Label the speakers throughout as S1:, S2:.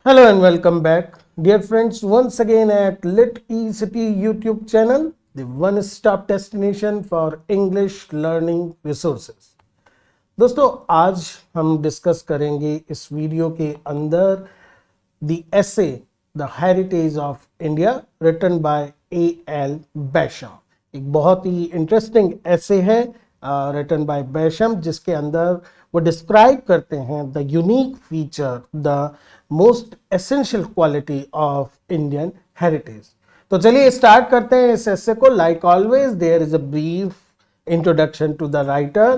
S1: Hello and welcome back, dear friends, once again at Lit eCity YouTube channel, the one-stop destination for English learning resources. दोस्तों आज हम discuss करेंगे इस video के अंदर the essay the heritage of India written by A.L. Basham. एक बहुत ही interesting ऐसे है रिटन बाय बैशम, जिसके अंदर वो डिस्क्राइब करते हैं the unique feature, the most essential quality of Indian heritage. तो चलिए स्टार्ट करते हैं इस ऐसे को। Like always there is a brief introduction to the writer,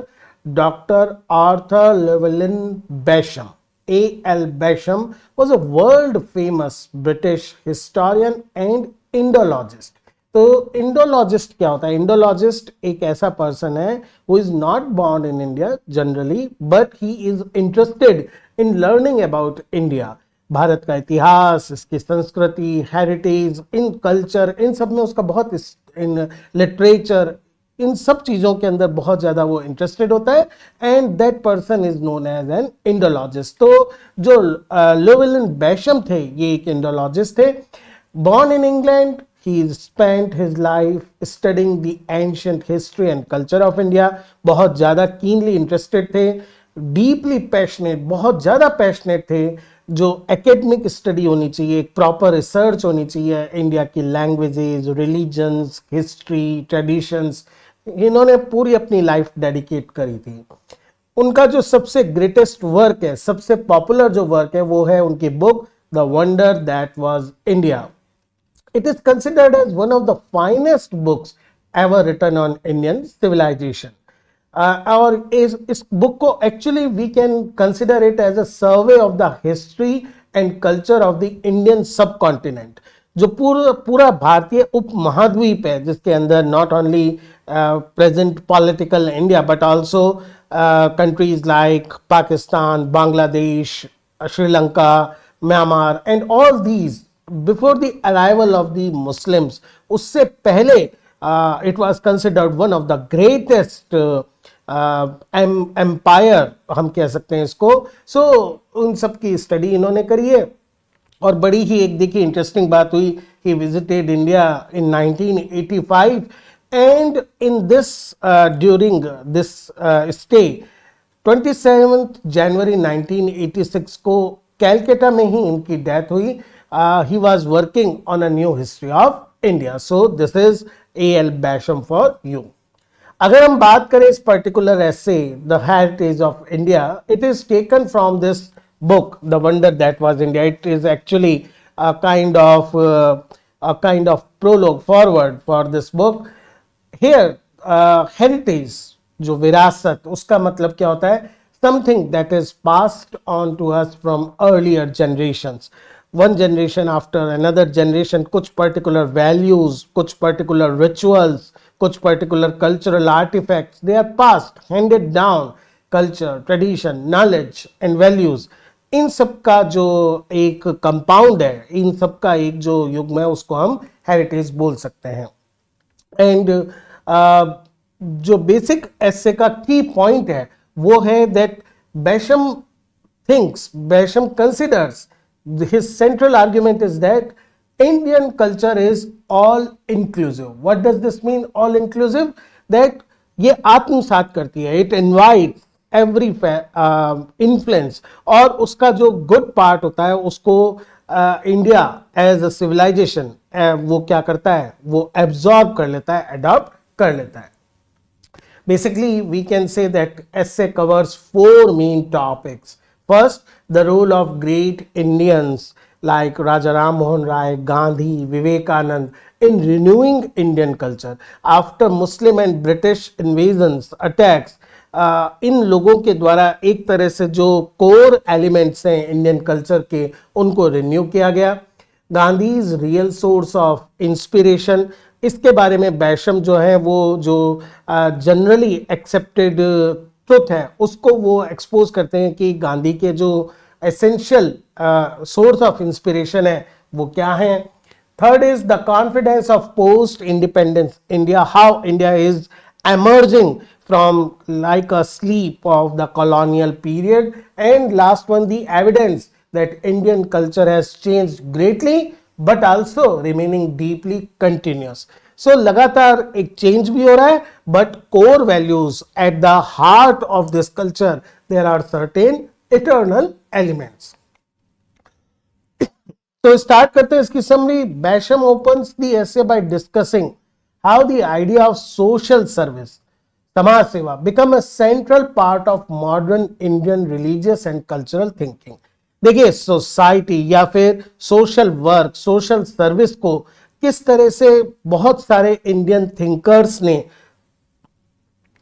S1: Dr. Arthur Llewellyn Basham. A.L. Basham was a world famous British historian and Indologist. तो Indologist क्या होता है? इंडोलॉजिस्ट एक ऐसा पर्सन है who is not born in India generally, but he is interested in learning about India. Bharat का इतिहास, इसकी संस्कृति, हेरिटेज, इन कल्चर, इन सब में उसका बहुत, इन लिटरेचर, इन सब चीजों के अंदर बहुत ज्यादा वो इंटरेस्टेड होता है, and that person is known as an Indologist. तो जो ल्यूविलन बैशम थे, ये एक इंडोलॉजिस्ट थे। Born in England, he spent his life studying the ancient history and culture of India. बहुत ज़्यादा keenly interested थे, deeply passionate, बहुत ज़्यादा passionate थे। जो एकेडमिक स्टडी होनी चाहिए, एक प्रॉपर रिसर्च होनी चाहिए इंडिया की लैंग्वेजेस, रिलीजन्स, हिस्ट्री, ट्रेडिशंस, इन्होंने पूरी अपनी लाइफ डेडिकेट करी थी। उनका जो सबसे ग्रेटेस्ट वर्क है, सबसे पॉपुलर जो वर्क है, वो है उनकी book the wonder that was India. It is considered as one of the finest books ever written on Indian civilization. और इस बुक को actually we can consider it as a survey of the history and culture of the Indian subcontinent. जो पूरा भारतीय उप महाद्वीप है, जिसके अंदर not only present political India but also countries like Pakistan, Bangladesh, Sri Lanka, Myanmar and all these before the arrival of the Muslims, उससे पहले it was considered one of the greatest empire, हम कह सकते हैं इसको। सो उन सब की स्टडी इन्होंने करी है। और बड़ी ही एक देखिए इंटरेस्टिंग बात हुई, he visited India in 1985 and in this during this stay 27 जनवरी 1986 को कैलकाटा में ही इनकी डेथ हुई। He was working on a new history of India. So this is A.L. Basham for you. अगर हम बात करें इस पर्टिकुलर ऐसे the heritage of India, it is taken from this book the wonder that was India. It is actually a kind of prologue forward for this book. Here heritage, जो विरासत, उसका मतलब क्या होता है? Something that is passed on to us from earlier generations. One generation after another generation, कुछ particular values, कुछ particular rituals, कुछ particular cultural artifacts, they are passed, handed down. Culture, tradition, knowledge and values, इन सब का जो एक compound है, इन सब का एक जो युग्म है, उसको हम हेरिटेज बोल सकते हैं। एंड जो बेसिक ऐसे का की पॉइंट है वो है that Basham considers, his central argument is that Indian culture is all inclusive. What does this mean, all inclusive? That ये आत्मसात करती है, it invites every influence, और उसका जो good part होता है उसको इंडिया एज अ सिविलाइजेशन वो क्या करता है, वो एब्जॉर्ब कर लेता है, अडॉप्ट कर लेता है। Basically, we can say that essay covers four main topics. First, the role of great Indians like Raja Ram Mohan Rai, Gandhi, Vivekanand in renewing Indian culture. After Muslim and British invasions, attacks, इन लोगों के द्वारा एक तरह से जो core elements हैं Indian culture के, उनको रिन्यू किया गया। Gandhi's real source of inspiration, इसके बारे में बैशम जो है वो जो जनरली एक्सेप्टेड ट्रुथ है उसको वो एक्सपोज करते हैं कि गांधी के जो एसेंशियल सोर्स ऑफ इंस्पिरेशन है वो क्या है। Third is the confidence of post independence India, how India is emerging from like a sleep of the colonial period. And last one, the evidence that Indian culture has changed greatly but also remaining deeply continuous. So लगातार एक change भी हो रहा है, but core values at the heart of this culture, there are certain eternal elements. तो start करते हैं इसकी summary. Basham opens the essay by discussing how the idea of social service, samaj seva, become a central part of modern Indian religious and cultural thinking. देखिए, society या फिर social work, social service को किस तरह से बहुत सारे इंडियन थिंकर्स ने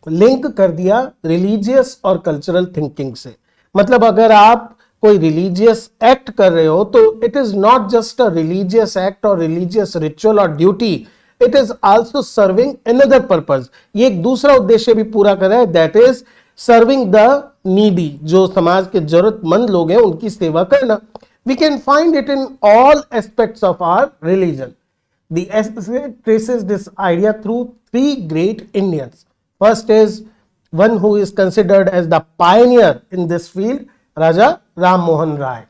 S1: लिंक कर दिया रिलीजियस और कल्चरल थिंकिंग से. मतलब अगर आप कोई रिलीजियस एक्ट कर रहे हो तो it is not just a religious act और रिलीजियस रिचुअल और duty, it is also serving another purpose. ये एक दूसरा उद्देश्य भी पूरा कर रहा है, that is serving the needy. जो समाज के जरूरतमंद लोग हैं उनकी सेवा करना. We can find it in all aspects of our religion. The essay traces this idea through three great Indians. First is one who is considered as the pioneer in this field, Raja Ram Mohan Rai.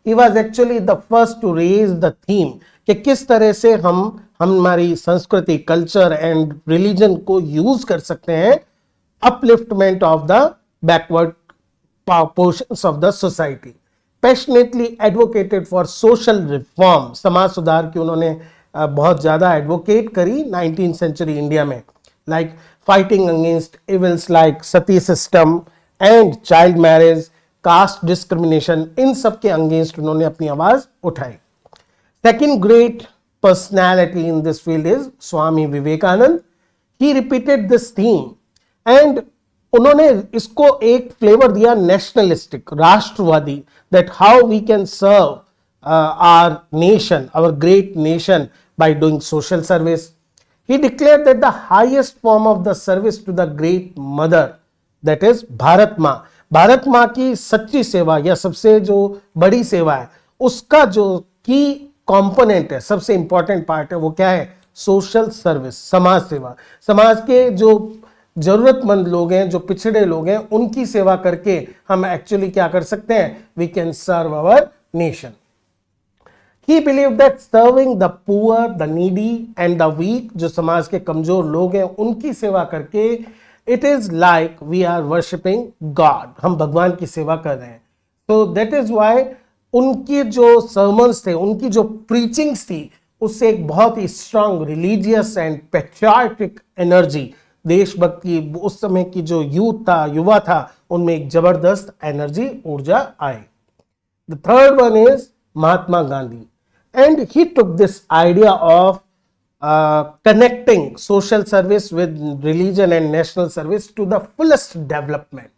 S1: He was actually the first to raise the theme कि किस तरह से हम हमारी संस्कृति, culture and religion को use कर सकते हैं upliftment of the backward portions of the society. Passionately advocated for social reform, समाज सुधार की उन्होंने बहुत ज्यादा एडवोकेट करी 19th सेंचुरी इंडिया में. Like fighting against evils like sati system and child marriage, caste discrimination, इन सब के अगेंस्ट उन्होंने अपनी आवाज उठाई. Second great personality in this field is Swami Vivekananda. He repeated this theme and उन्होंने इसको एक फ्लेवर दिया नेशनलिस्टिक, राष्ट्रवादी, that how we can serve our nation, our great nation by doing social service. He declared that the highest form of the service to the great mother, that is Bharat Maa. Bharat माँ की सच्ची सेवा या सबसे जो बड़ी सेवा है, उसका जो की कंपोनेंट है, सबसे इंपॉर्टेंट पार्ट है, वो क्या है? सोशल सर्विस, समाज सेवा. समाज के जो जरूरतमंद लोग हैं, जो पिछड़े लोग हैं, उनकी सेवा करके हम एक्चुअली क्या कर सकते हैं? We can serve our nation. He believed that serving the poor, the needy and the weak, जो समाज के कमजोर लोग हैं, उनकी सेवा करके it is like we are worshipping God, हम भगवान की सेवा कर रहे हैं. So that is why उनकी जो sermons थे, उनकी जो preachings थी, उससे एक बहुत ही strong religious and patriotic energy, देशभक्ति, उस समय की जो यूथ था, युवा था, उनमें एक जबरदस्त एनर्जी, ऊर्जा आई. The third one is Mahatma Gandhi, and he took this idea of connecting social service with religion and national service to the fullest development.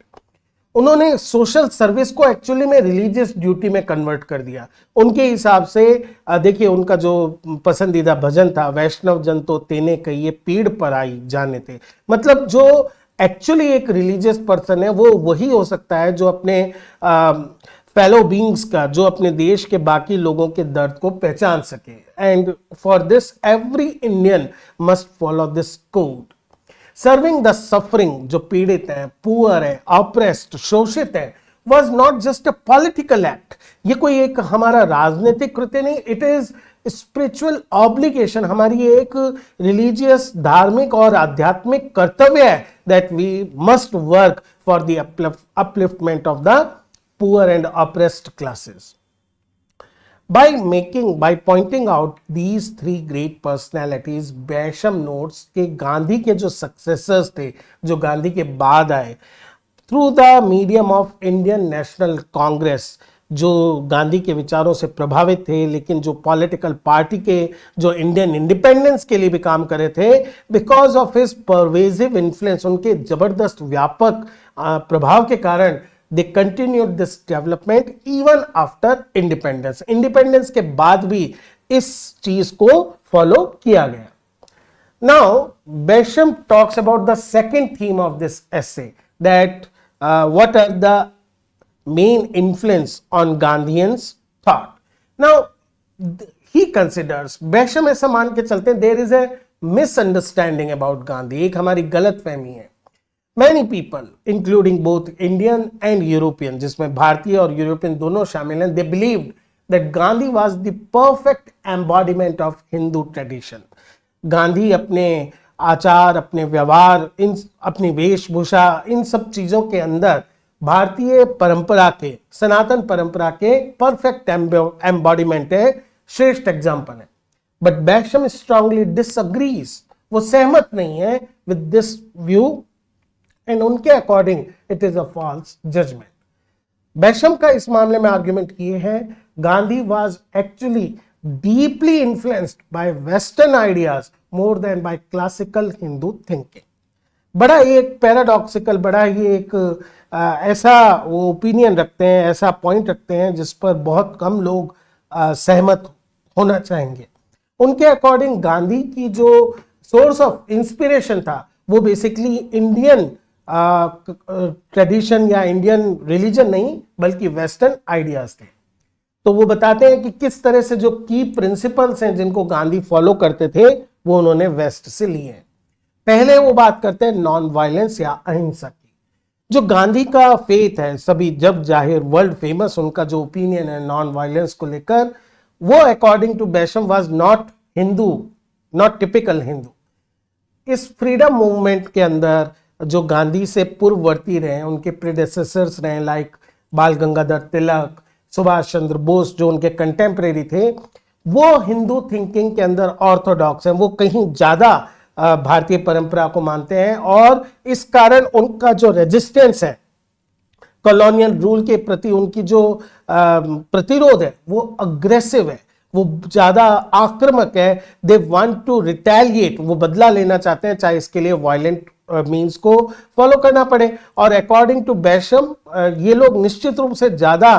S1: उन्होंने सोशल सर्विस को एक्चुअली में रिलीजियस ड्यूटी में कन्वर्ट कर दिया. उनके हिसाब से देखिए, उनका जो पसंदीदा भजन था, वैष्णव जन तो तेने कहिए पीड़ पर आई जाने थे. मतलब जो एक्चुअली एक रिलीजियस पर्सन है, वो वही हो सकता है जो अपने फेलो बींग्स का, जो अपने देश के बाकी लोगों के दर्द को पहचान सके. And for this every Indian must follow this code. Serving the suffering, जो पीड़ित है, पुअर है, ऑप्रेस्ड, शोषित है, was not just a political act. ये कोई एक हमारा राजनीतिक कृत्य नहीं, इट इज स्पिरिचुअल ऑब्लिगेशन, हमारी एक रिलीजियस, धार्मिक और आध्यात्मिक कर्तव्य है, that we must work for the upliftment of the poor and oppressed classes. By pointing out these three great personalities, Basham notes के गांधी के जो सक्सेसर्स थे, जो गांधी के बाद आए, through the medium of Indian national Congress, जो गांधी के विचारों से प्रभावित थे, लेकिन जो पॉलिटिकल पार्टी के, जो इंडियन इंडिपेंडेंस के लिए भी काम कर रहे थे, because of his pervasive influence, उनके जबरदस्त व्यापक प्रभाव के कारण they continued this development even after independence. Independence के बाद भी इस चीज को फॉलो किया गया. Now Basham talks about the second theme of this essay, that what are the main influence on Gandhians thought. Now he considers, Basham ऐसा मान के चलते हैं, there is a misunderstanding about Gandhi, एक हमारी गलत फहमी है. Many people, including both Indian and European, जिसमें भारतीय और यूरोपियन दोनों शामिल हैं, they believed that Gandhi was the perfect embodiment of Hindu tradition. Gandhi अपने आचार, अपने व्यवहार, अपनी वेशभूषा, इन सब चीजों के अंदर भारतीय परंपरा के, सनातन परंपरा के परफेक्ट एम्बॉडीमेंट है, श्रेष्ठ एग्जाम्पल है. बट बैशम स्ट्रांगली डिसअग्रीज, वो सहमत नहीं है विद दिस व्यू, एंड उनके according it is a false judgement. Basham का इस मामले में आर्ग्यूमेंट किए हैं Gandhi was actually deeply influenced by western ideas more than by classical Hindu thinking. बड़ा ही एक पैराडॉक्सिकल, बड़ा ही एक ऐसा वो ओपिनियन रखते हैं, ऐसा पॉइंट रखते हैं जिस पर बहुत कम लोग सहमत होना चाहेंगे. उनके अकॉर्डिंग गांधी की जो सोर्स ऑफ इंस्पिरेशन था वो बेसिकली इंडियन ट्रेडिशन या इंडियन रिलीजन नहीं बल्कि वेस्टर्न आइडियाज थे. तो वो बताते हैं कि किस तरह से जो की प्रिंसिपल्स हैं जिनको गांधी फॉलो करते थे वो उन्होंने वेस्ट से लिए हैं. पहले वो बात करते हैं नॉन वायलेंस या अहिंसा की. जो गांधी का फेथ है, सभी जब जाहिर वर्ल्ड फेमस उनका जो ओपिनियन है नॉन वायलेंस को लेकर, वो according to Basham was not Hindu, not typical Hindu. इस फ्रीडम मूवमेंट के अंदर जो गांधी से पूर्ववर्ती रहे, उनके प्रेडेसेसर्स रहे, लाइक बाल गंगाधर तिलक, सुभाष चंद्र बोस, जो उनके कंटेम्परेरी थे, वो हिंदू थिंकिंग के अंदर ऑर्थोडॉक्स हैं. वो कहीं ज्यादा भारतीय परंपरा को मानते हैं और इस कारण उनका जो रेजिस्टेंस है कॉलोनियल रूल के प्रति, उनकी जो प्रतिरोध है वो अग्रेसिव है, वो ज्यादा आक्रामक है. दे वांट टू रिटेलिएट, वो बदला लेना चाहते हैं, चाहे इसके लिए वायलेंट मींस को फॉलो करना पड़े. और अकॉर्डिंग टू बैशम ये लोग निश्चित रूप से ज्यादा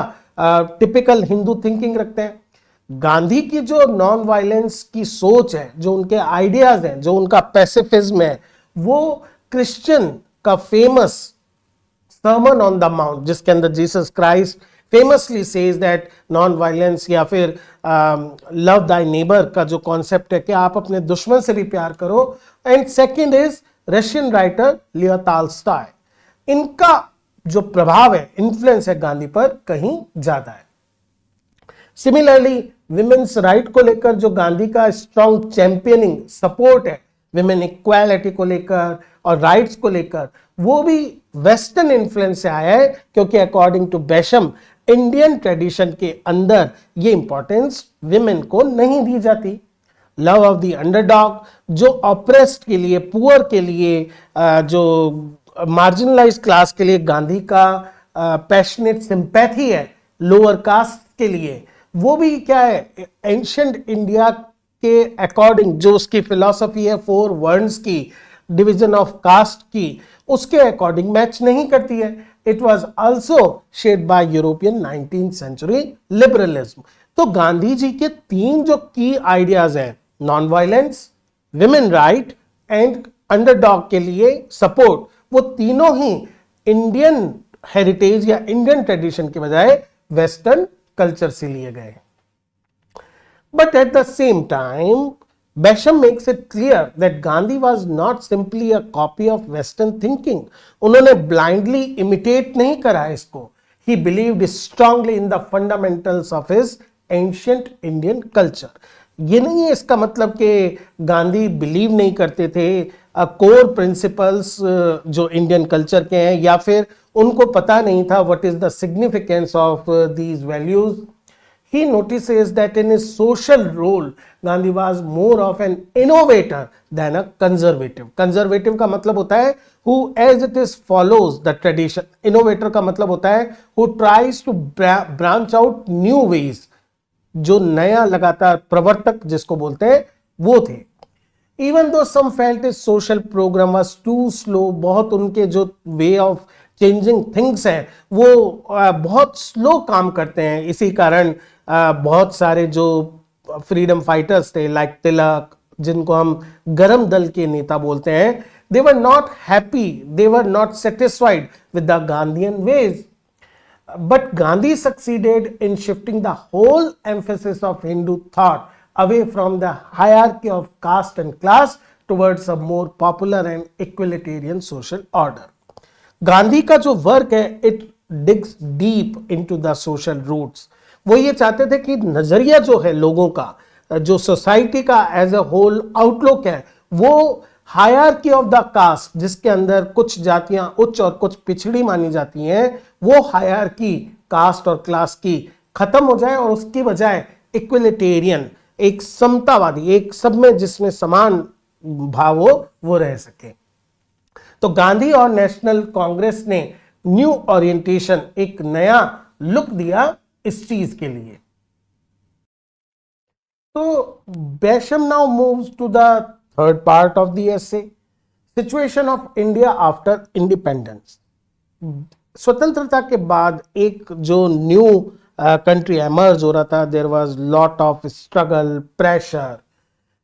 S1: टिपिकल हिंदू थिंकिंग रखते हैं. गांधी की जो नॉन वायलेंस की सोच है, जो उनके आइडियाज हैं, जो उनका पैसिफिज्म है, वो क्रिश्चियन का famous sermon on the mount, जिसके अंदर Jesus Christ famously says that non violence या फिर लव दाई नेबर का जो कॉन्सेप्ट है कि आप अपने दुश्मन से भी प्यार करो. And second is Russian writer Leo Tolstoy. इनका जो प्रभाव है, इन्फ्लुएंस है गांधी पर कहीं ज्यादा है. सिमिलरली विमेन्स राइट को लेकर जो गांधी का स्ट्रॉन्ग चैंपियनिंग सपोर्ट है, विमेन इक्वालिटी को लेकर और राइट्स को लेकर, वो भी वेस्टर्न इन्फ्लुएंस से आया है, क्योंकि अकॉर्डिंग टू बैशम इंडियन ट्रेडिशन के अंदर ये इंपॉर्टेंस विमेन को नहीं दी जाती. लव ऑफ द अंडरडॉग, जो ऑप्रेस्ड के लिए, पुअर के लिए, जो मार्जिनलाइज क्लास के लिए गांधी का पैशनेट सिंपैथी है लोअर कास्ट के लिए, वो भी क्या है, एंशिएंट इंडिया के अकॉर्डिंग जो उसकी फिलॉसफी है 4 वर्ड्स की, डिवीजन ऑफ कास्ट की, उसके अकॉर्डिंग मैच नहीं करती है. It was also shaped by European 19th century liberalism. तो गांधी जी के 3 जो की आइडियाज हैं, non violence, women right and underdog के लिए सपोर्ट, वो तीनों ही इंडियन हेरिटेज या इंडियन ट्रेडिशन के बजाय वेस्टर्न कल्चर से लिए गए. But at the same time Basham makes it clear that Gandhi was not simply a copy of western thinking. उन्होंने ब्लाइंडली इमिटेट नहीं करा इसको. ही believed strongly in the fundamentals of his ancient Indian culture. ये नहीं है इसका मतलब कि गांधी बिलीव नहीं करते थे कोर प्रिंसिपल्स जो इंडियन कल्चर के हैं, या फिर उनको पता नहीं था what is the significance of these values. He notices that in his social role, Gandhi was more of an innovator than a conservative. Conservative का मतलब होता है who as it is follows the tradition. Innovator का मतलब होता है who tries to branch out new ways. जो नया लगातार प्रवर्तक जिसको बोलते हैं वो थे. Even though some felt his social program was too slow, बहुत उनके जो way of चेंजिंग थिंग्स हैं वो बहुत स्लो काम करते हैं. इसी कारण बहुत सारे जो फ्रीडम फाइटर्स थे लाइक तिलक, जिनको हम गरम दल के नेता बोलते हैं, they were not happy, they were not satisfied with the Gandhian ways. But Gandhi succeeded in shifting the whole emphasis of Hindu thought away from the hierarchy of caste and class towards a more popular and egalitarian social order. Gandhi का जो work है it digs deep into the social roots. वो ये चाहते थे कि नजरिया जो है लोगों का, जो सोसाइटी का एज ए होल आउटलुक है, वो हायरार्की ऑफ द कास्ट, जिसके अंदर कुछ जातियां उच्च और कुछ पिछड़ी मानी जाती हैं, वो हायरार्की कास्ट और क्लास की खत्म हो जाए और उसकी बजाय इक्विलिटेरियन, एक समतावादी, एक सब में जिसमें समान भाव हो, वो रह सके। तो गांधी और नेशनल कांग्रेस ने न्यू ओरिएंटेशन, एक नया लुक दिया इस चीज के लिए। तो Basham now moves to the third part of the essay, situation of India after independence। स्वतंत्रता के बाद एक जो न्यू कंट्री एमर्ज हो रहा था, there was lot of struggle, pressure,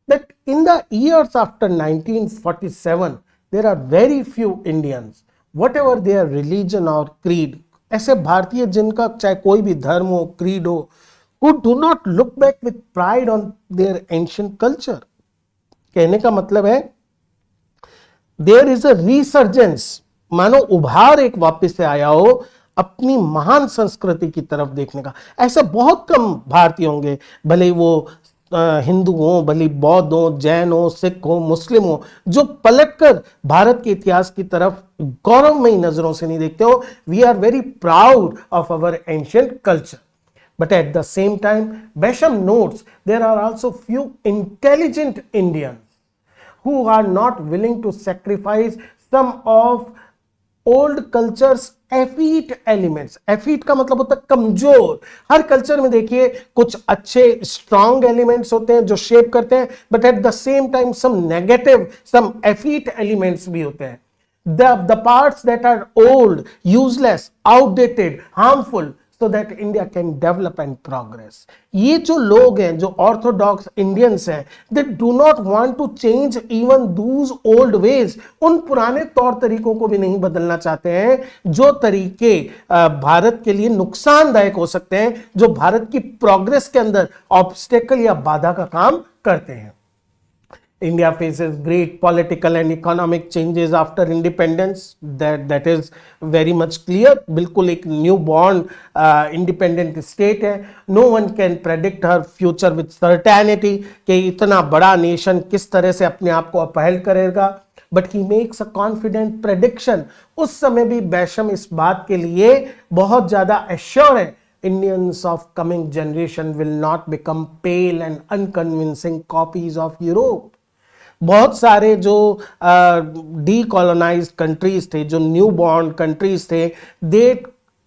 S1: that in the years after 1947 there are very few Indians, whatever their religion or creed, ऐसे भारतीय जिनका चाहे कोई भी धर्म हो, क्रीड हो, who do not look back with pride on their ancient culture। कहने का मतलब है देयर इज अ रिसर्जेंस, मानो उभार एक वापस से आया हो अपनी महान संस्कृति की तरफ देखने का। ऐसे बहुत कम भारतीय होंगे, भले वो हिंदू हो, भले बौद्ध हो, जैन हो, सिख हो, मुस्लिम हो, जो पलटकर भारत के इतिहास की तरफ गौरवमयी नजरों से नहीं देखते हो। We are very proud of our ancient culture. But at the same time, Basham notes there are also few intelligent Indians who are not willing to sacrifice some of old culture's effete elements। effete का मतलब होता है कमजोर। हर culture में देखिए कुछ अच्छे strong elements होते हैं जो शेप करते हैं, but at the same time some negative, some effete elements भी होते हैं। The parts that are old, useless, outdated, harmful, so that India can develop and progress। ये जो लोग हैं, जो ऑर्थोडॉक्स इंडियंस हैं, they do not want to change even those old ways। उन पुराने तौर तरीकों को भी नहीं बदलना चाहते हैं जो तरीके भारत के लिए नुकसानदायक हो सकते हैं, जो भारत की प्रोग्रेस के अंदर ऑब्स्टेकल या बाधा का काम करते हैं। India faces great political and economic changes after independence, that is very much clear। बिल्कुल एक न्यू बॉर्न इंडिपेंडेंट स्टेट है। No one can predict her future with certainty कि इतना बड़ा नेशन किस तरह से अपने आप को अपहेल करेगा, but he makes a confident prediction. उस समय भी बैशम इस बात के लिए बहुत ज्यादा एश्योर है, Indians of coming generation will not become pale and unconvincing copies of Europe। बहुत सारे जो डीकोलोनाइज्ड कंट्रीज थे, जो न्यू बॉर्न कंट्रीज थे, they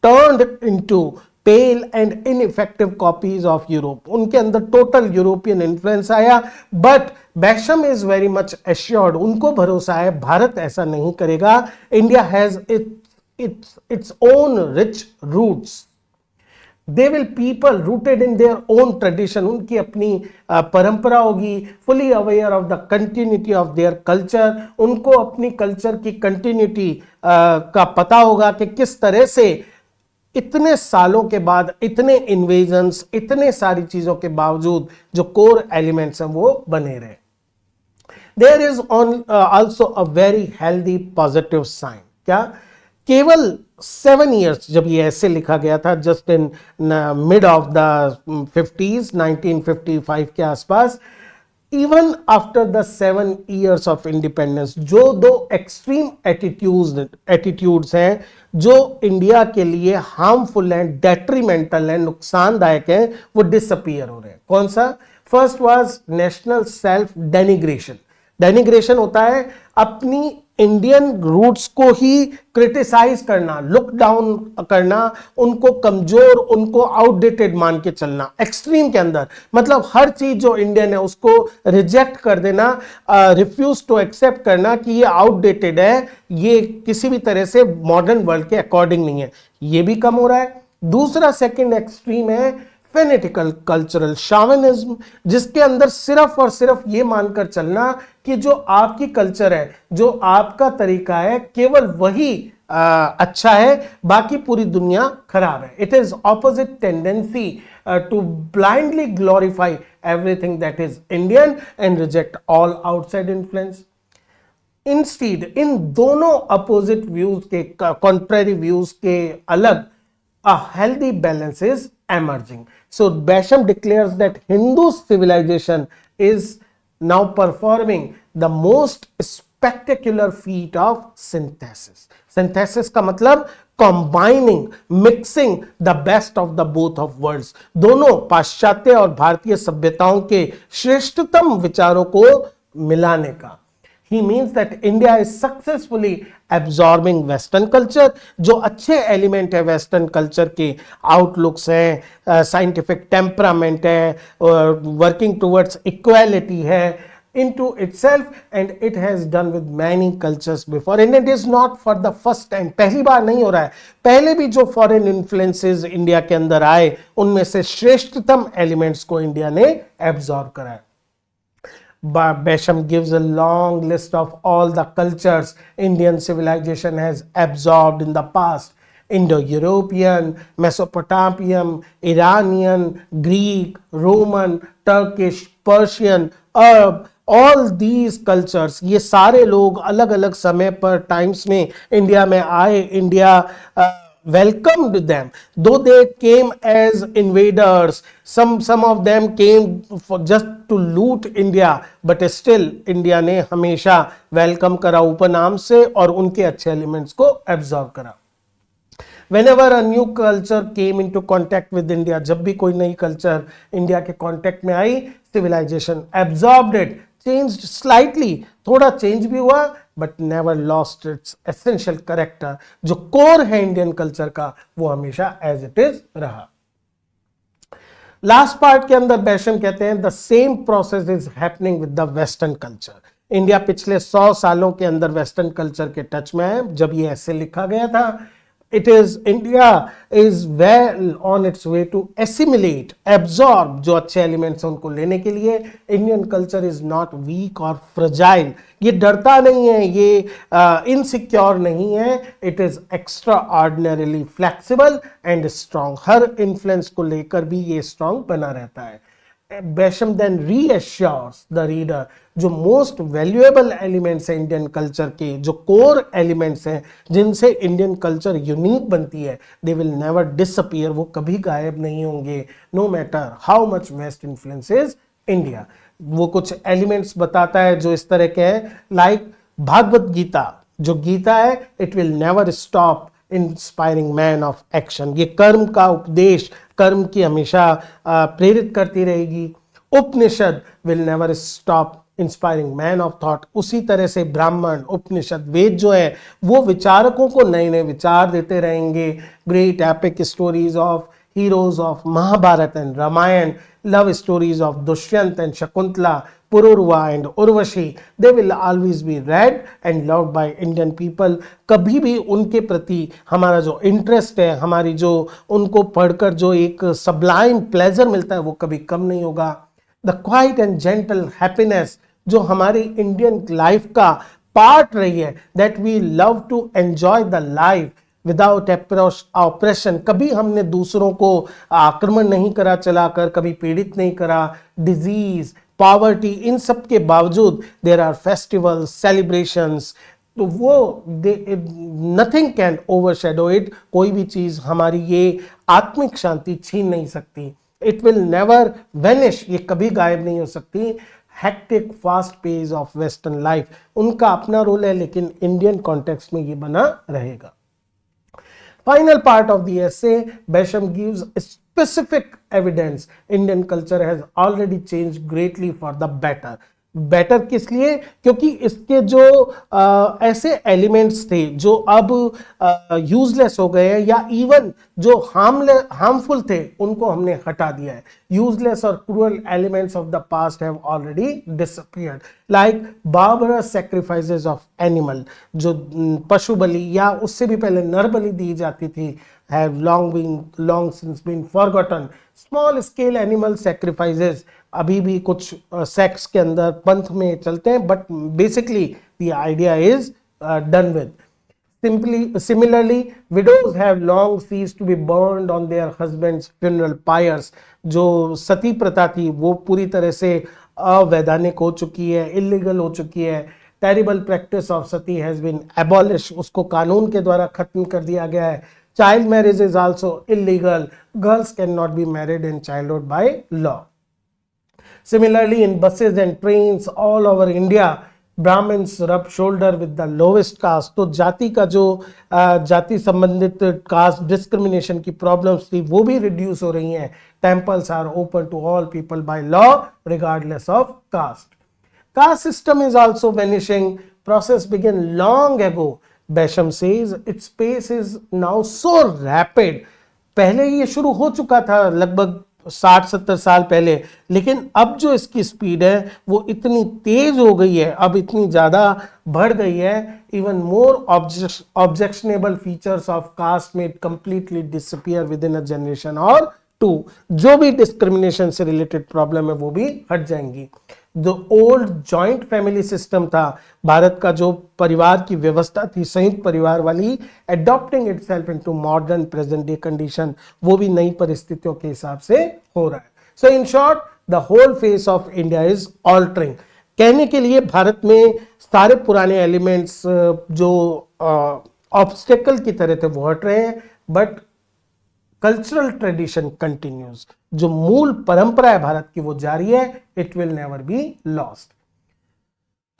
S1: turned into pale and ineffective copies of Europe. उनके अंदर टोटल यूरोपियन इन्फ्लुएंस आया, but Basham is very much assured, उनको भरोसा है भारत ऐसा नहीं करेगा। India has its own rich roots. They will people rooted in their own tradition, उनकी अपनी परंपरा होगी। fully aware of the continuity of their culture, उनको अपनी कल्चर की कंटिन्यूटी का पता होगा कि किस तरह से इतने सालों के बाद, इतने इन्वेजन्स, इतने सारी चीजों के बावजूद जो कोर एलिमेंट्स हैं वो बने रहे। There is also a very healthy positive sign। क्या केवल 7 years जब ये ऐसे लिखा गया था, just in mid of the 50s, 1955 के आसपास, even after the 7 years of independence, जो दो एक्सट्रीम एटीट्यूड्स हैं जो इंडिया के लिए हार्मफुल हैं, डेट्रीमेंटल हैं, नुकसानदायक हैं, वो डिसअपीयर हो रहे हैं। कौन सा? First was national self denigration. Denigration होता है अपनी इंडियन रूट्स को ही क्रिटिसाइज करना, लुक डाउन करना, उनको कमजोर, उनको आउटडेटेड मान के चलना। एक्सट्रीम के अंदर मतलब हर चीज जो इंडियन है उसको रिजेक्ट कर देना, रिफ्यूज टू एक्सेप्ट करना कि ये आउटडेटेड है, ये किसी भी तरह से मॉडर्न वर्ल्ड के अकॉर्डिंग नहीं है। ये भी कम हो रहा है। दूसरा सेकंड एक्सट्रीम है फेनेटिकल कल्चरल शॉविनिज्म, जिसके अंदर सिर्फ और सिर्फ ये मानकर चलना कि जो आपकी कल्चर है, जो आपका तरीका है, केवल वही अच्छा है, बाकी पूरी दुनिया खराब है। It is opposite tendency to blindly glorify everything that is Indian and reject all outside influence. Instead इन दोनों अपोजिट व्यूज के, कॉन्ट्रेरी व्यूज के अलग, a healthy balance is emerging. So Basham declares that Hindu civilization is now performing the most spectacular feat of synthesis. Synthesis का मतलब combining, mixing the best of the both of worlds. दोनों पाश्चात्य और भारतीय सभ्यताओं के श्रेष्ठतम विचारों को मिलाने का. He means that India is successfully absorbing Western culture. जो अच्छे एलिमेंट है वेस्टर्न कल्चर के, आउटलुक्स हैं, साइंटिफिक टेम्परामेंट है, वर्किंग टूवर्ड्स इक्वालिटी है, into itself, and it has done with many cultures before, and it is not for the first time. पहली बार नहीं हो रहा है, पहले भी जो फॉरेन इन्फ्लुएंसेस इंडिया के अंदर आए उनमें से श्रेष्ठतम एलिमेंट्स को इंडिया ने एब्जॉर्ब करा है. Basham gives a long list of all the cultures Indian civilization has absorbed in the past: Indo-European, Mesopotamian, Iranian, Greek, Roman, Turkish, Persian, Arab. All these cultures, ये सारे लोग अलग अलग समय पर टाइम्स में इंडिया में आए. India welcomed them, though they came as invaders. Some of them came for just to loot India, but still India ने हमेशा welcome करा उपनाम से और उनके अच्छे elements को absorb करा. Whenever a new culture came into contact with India, जब भी कोई नई culture इंडिया के contact में आई, civilization absorbed it, changed slightly, थोड़ा change भी हुआ, but never lost its essential character. जो core है इंडियन कल्चर का वो हमेशा as it is रहा. लास्ट पार्ट के अंदर बैशम कहते हैं the same process is happening with the western culture. India पिछले 100 सालों के अंदर वेस्टर्न कल्चर के टच में है. जब ये ऐसे लिखा गया था, India is well on its way to assimilate, absorb जो अच्छे एलिमेंट्स हैं उनको लेने के लिए. Indian culture is not weak और फ्रजाइल. ये डरता नहीं है, ये इनसिक्योर नहीं है. It is extraordinarily flexible and strong. हर इन्फ्लुएंस को लेकर भी ये स्ट्रांग बना रहता है. Basham then reassures the reader जो मोस्ट वैल्यूएबल एलिमेंट्स हैं इंडियन कल्चर के, जो कोर एलिमेंट्स हैं जिनसे इंडियन कल्चर यूनिक बनती है, दे विल नेवर डिसअपीयर. वो कभी गायब नहीं होंगे, no matter how much west influences India. वो कुछ एलिमेंट्स बताता है जो इस तरह के हैं, लाइक भागवत गीता. जो गीता है, it will never stop inspiring man of action. ये कर्म का उपदेश, कर्म की हमेशा प्रेरित करती रहेगी. Upanishad will never stop inspiring man of thought. उसी तरह से ब्राह्मण, उपनिषद, वेद जो है वो विचारकों को नए नए विचार देते रहेंगे. Great epic stories of heroes of Mahabharata and Ramayana, love stories of Dushyant and Shakuntala, Pururva and Urvashi, they will always be read and loved by Indian people. कभी भी उनके प्रति हमारा जो इंटरेस्ट है, हमारी जो उनको पढ़कर जो एक सब्लाइम प्लेजर मिलता है, वो कभी कम नहीं होगा. The quiet and gentle happiness जो हमारी इंडियन लाइफ का पार्ट रही है, that we love to enjoy the life without operation. कभी हमने दूसरों को आक्रमण नहीं करा चलाकर, कभी पीड़ित नहीं करा. डिजीज, पॉवर्टी, इन सब के बावजूद देयर आर फेस्टिवल्स, सेलिब्रेशंस. तो वो नथिंग कैन ओवरशैडो इट. कोई भी चीज हमारी ये आत्मिक शांति छीन नहीं सकती. It will never vanish. ये कभी गायब नहीं हो सकती. Hectic fast pace of western life, उनका अपना रोल है, लेकिन इंडियन कॉन्टेक्स्ट में ये बना रहेगा. Final part of the essay, Basham gives specific evidence Indian culture has already changed greatly for the better. Better किस लिए? क्योंकि इसके जो ऐसे एलिमेंट्स थे जो अब यूजलेस हो गए हैं, या इवन जो हार्मफुल थे उनको हमने हटा दिया है. यूजलेस और cruel elements of the past have already disappeared, like बार्बरस sacrifices of animal. जो पशु बलि या उससे भी पहले नर बलि दी जाती थी, have long since been forgotten. Small scale animal sacrifices अभी भी कुछ सेक्स के अंदर पंथ में चलते हैं, but basically the idea is done with. Similarly, widows have long ceased to be burned on their husbands' funeral pyres. जो सती प्रथा थी वो पूरी तरह से अवैधानिक हो चुकी है, इलीगल हो चुकी है. Terrible practice of sati has been abolish, उसको कानून के द्वारा खत्म कर दिया गया है. Child marriage is also illegal. Girls can not be married in childhood by law. Similarly, in buses and trains all over India, Brahmins rub shoulder with the lowest caste. तो जाति का जो जाति संबंधित कास्ट डिस्क्रिमिनेशन की problems थी वो भी रिड्यूस हो रही हैं. Temples are open to all people by law regardless of caste. Caste system is also vanishing. Process began long ago. Basham says its pace is now so rapid. पहले ये शुरू हो चुका था लगभग 60-70 साल पहले, लेकिन अब जो इसकी स्पीड है वो इतनी तेज हो गई है, अब इतनी ज्यादा बढ़ गई है. Even more objectionable features of caste made completely disappear with in a generation और टू. जो भी डिस्क्रिमिनेशन से रिलेटेड प्रॉब्लम है वो भी हट जाएंगी. The old joint family system था, भारत का जो परिवार की व्यवस्था थी संयुक्त परिवार वाली, adopting itself into modern present day condition, वो भी नई परिस्थितियों के हिसाब से हो रहा है. So in short the whole face of India is altering. कहने के लिए भारत में सारे पुराने एलिमेंट्स जो ऑब्स्टेकल की तरह थे वो हट रहे हैं, बट कल्चरल ट्रेडिशन कंटिन्यूज. जो मूल परंपरा है भारत की वो जारी है. It will never be lost.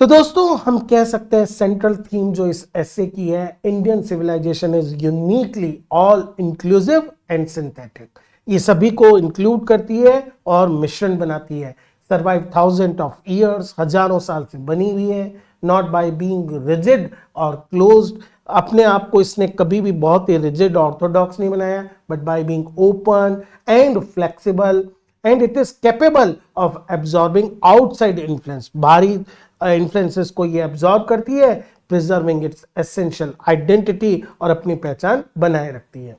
S1: तो दोस्तों हम कह सकते हैं सेंट्रल थीम जो इस एसे की है, Indian civilisation is uniquely all inclusive and synthetic. ये सभी को इंक्लूड करती है और मिश्रण बनाती है. सर्वाइव थाउजेंड ऑफ ईयर्स, हजारों साल से बनी हुई है. नॉट बाय बीइंग रिजिड और क्लोज्ड, अपने आप को इसने कभी भी बहुत ही रिजिड ऑर्थोडॉक्स नहीं बनाया, but by being open and flexible, and it is capable of absorbing outside influence. बाहरी इन्फ्लुएंसेस को ये एब्जॉर्ब करती है, प्रिजर्विंग इट्स एसेंशियल आइडेंटिटी, और अपनी पहचान बनाए रखती है.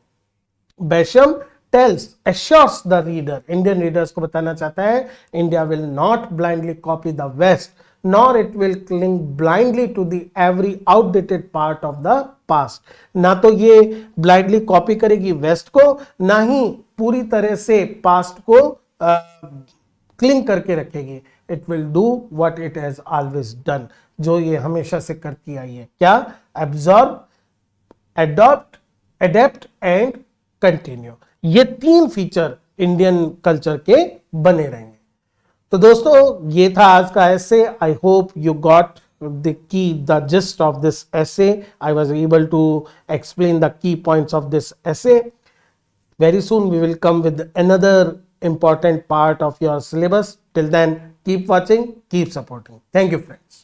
S1: Basham tells assures the reader, Indian readers को बताना चाहता है, India will not blindly copy the west, nor it will cling blindly to the every outdated part of the past. ना तो ये blindly कॉपी करेगी वेस्ट को, ना ही पूरी तरह से पास्ट को क्लिंग करके रखेगी. It will do what it has always done, जो ये हमेशा से करती आई है. क्या? Absorb, adopt, adapt and continue. ये 3 फीचर इंडियन कल्चर के बने रहेंगे. तो दोस्तों ये था आज का essay. I hope you got the key the gist of this essay. I was able to explain the key points of this essay. Very soon we will come with another important part of your syllabus. Till then, keep watching, keep supporting. Thank you, friends.